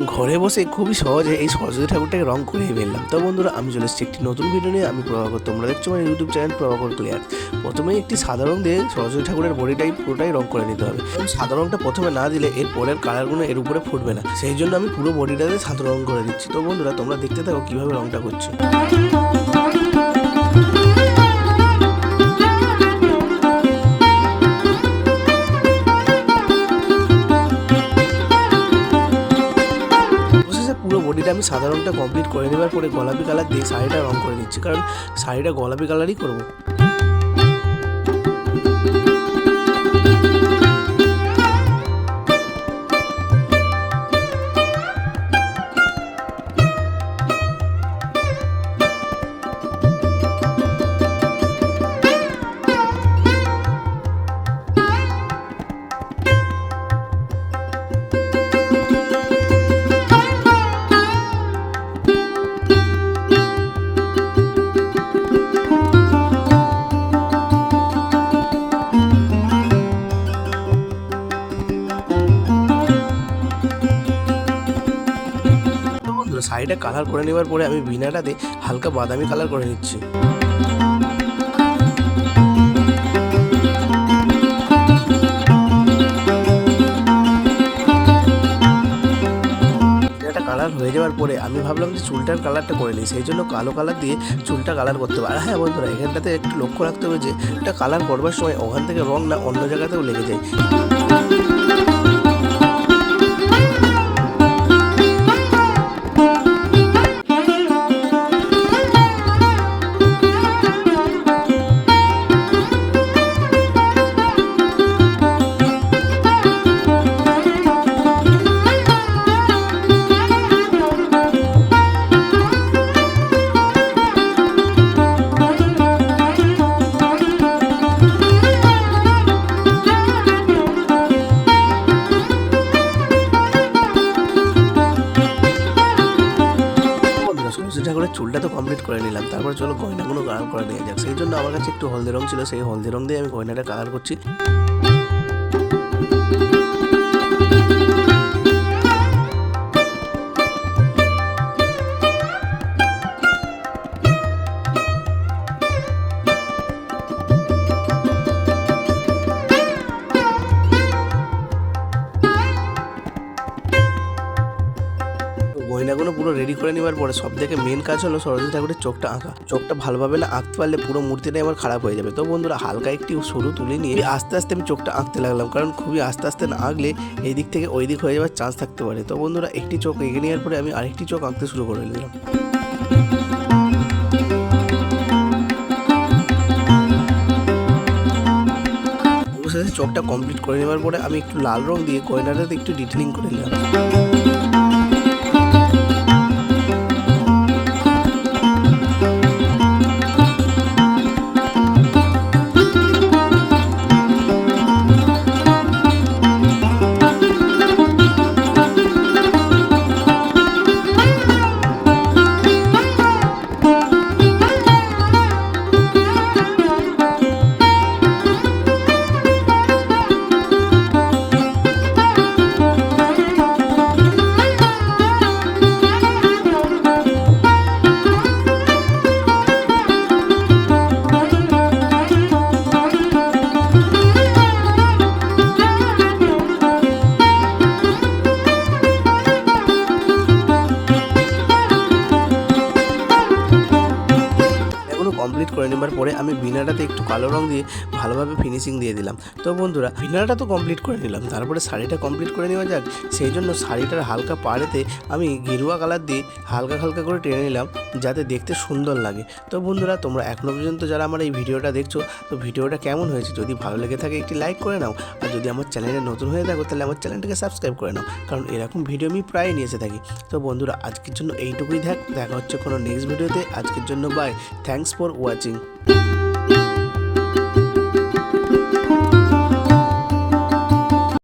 ঘরে বসে খুবই সহজে এই সরস্বতী ঠাকুরটাকে রং করে ফেললাম। তো বন্ধুরা, আমি চলে এসেছি একটি নতুন ভিডিও নিয়ে। আমি প্রভাকর, তোমরা দেখছো আমার ইউটিউব চ্যানেল প্রভাকর ক্লিয়ার। প্রথমেই একটি সাদা রং দিয়ে সরস্বতী ঠাকুরের বডিটাই পুরোটাই রং করে নিতে হবে। এবং সাদা রংটা প্রথমে না দিলে এর পরের কালারগুলো এর উপরে ফুটবে না, সেই জন্য আমি পুরো বডিটাতে সাদা রং করে দিচ্ছি। তো বন্ধুরা, তোমরা দেখতে থাকো কীভাবে রংটা করছি। পুরো বডিটা আমি সাদা রংটা কমপ্লিট করে নেবার পরে গোলাপি কালার দিয়ে শাড়িটা রং করে নিচ্ছি, কারণ শাড়িটা গোলাপি কালারই করবো। শাড়িটা কালার করে নেবার পরে আমি বিনাটাতে হালকা বাদামি কালার করে নিচ্ছি। কালার হয়ে যাওয়ার পরে আমি ভাবলাম যে চুলটার কালারটা করে নিই, সেই জন্য কালো কালার দিয়ে চুলটা কালার করতে হবে। আর হ্যাঁ বন্ধুরা, এখানটাতে একটু লক্ষ্য রাখতে হবে যে এটা কালার করবার সময় ওখান থেকে রং না অন্য জায়গাতেও লেগে যায়। ঠাকুরের চুলটা তো কমপ্লিট করে নিলাম, তারপর চলো গয়নাগুলো কালার করে নিয়ে যাক। সেই জন্য আমার কাছে একটু হলদে রং ছিল, সেই হলদে রং দিয়ে আমি গয়নাটা কালার করছি। গয়নাগুলো পুরো রেডি করে নেবার পরে সব থেকে মেন কাজ হলো সরস্বতী ঠাকুরের চোখটা আঁকা। চোখটা ভালোভাবে না আঁকতে পারলে পুরো মূর্তিটাই আমার খারাপ হয়ে যাবে। তো বন্ধুরা, হালকা একটি সরু তুলে নিয়ে আস্তে আস্তে আমি চোখটা আঁকতে লাগলাম, কারণ খুবই আস্তে আস্তে না আঁকলে এই দিক থেকে ওই দিক হয়ে যাওয়ার চান্স থাকতে পারে। তো বন্ধুরা, একটি চোখ এঁকে নেওয়ার পরে আমি আরেকটি চোখ আঁকতে শুরু করে দিলাম। অবশেষে চোখটা কমপ্লিট করে নেওয়ার পরে আমি একটু লাল রং দিয়ে গয়নাটাতে একটু ডিটেলিং করে নিলাম। কমপ্লিট করে নেবার পরে আমি বিনাটাতে একটু কালো রং দিয়ে ভালোভাবে ফিনিশিং দিয়ে দিলাম। তো বন্ধুরা, বিনাটা তো কমপ্লিট করে নিলাম, তারপরে শাড়িটা কমপ্লিট করে নেওয়া যাক। সেই জন্য শাড়িটার হালকা পাড়েতে আমি গেরুয়া কালার দিয়ে হালকা হালকা করে টেনে নিলাম, যাতে দেখতে সুন্দর লাগে। তো বন্ধুরা, তোমরা এখনও পর্যন্ত যারা আমার এই ভিডিওটা দেখছো, তো ভিডিওটা কেমন হয়েছে যদি ভালো লেগে থাকে একটি লাইক করে নাও। আর যদি আমার চ্যানেলে নতুন হয়ে থাকো তাহলে আমার চ্যানেলটাকে সাবস্ক্রাইব করে নাও, কারণ এরকম ভিডিও আমি প্রায় নিয়ে এসে থাকি। তো বন্ধুরা, আজকের জন্য এইটুকুই দেখা হচ্ছে কোনো নেক্সট ভিডিওতে। আজকের জন্য বাই, থ্যাঙ্কস ফর ওয়াচিং।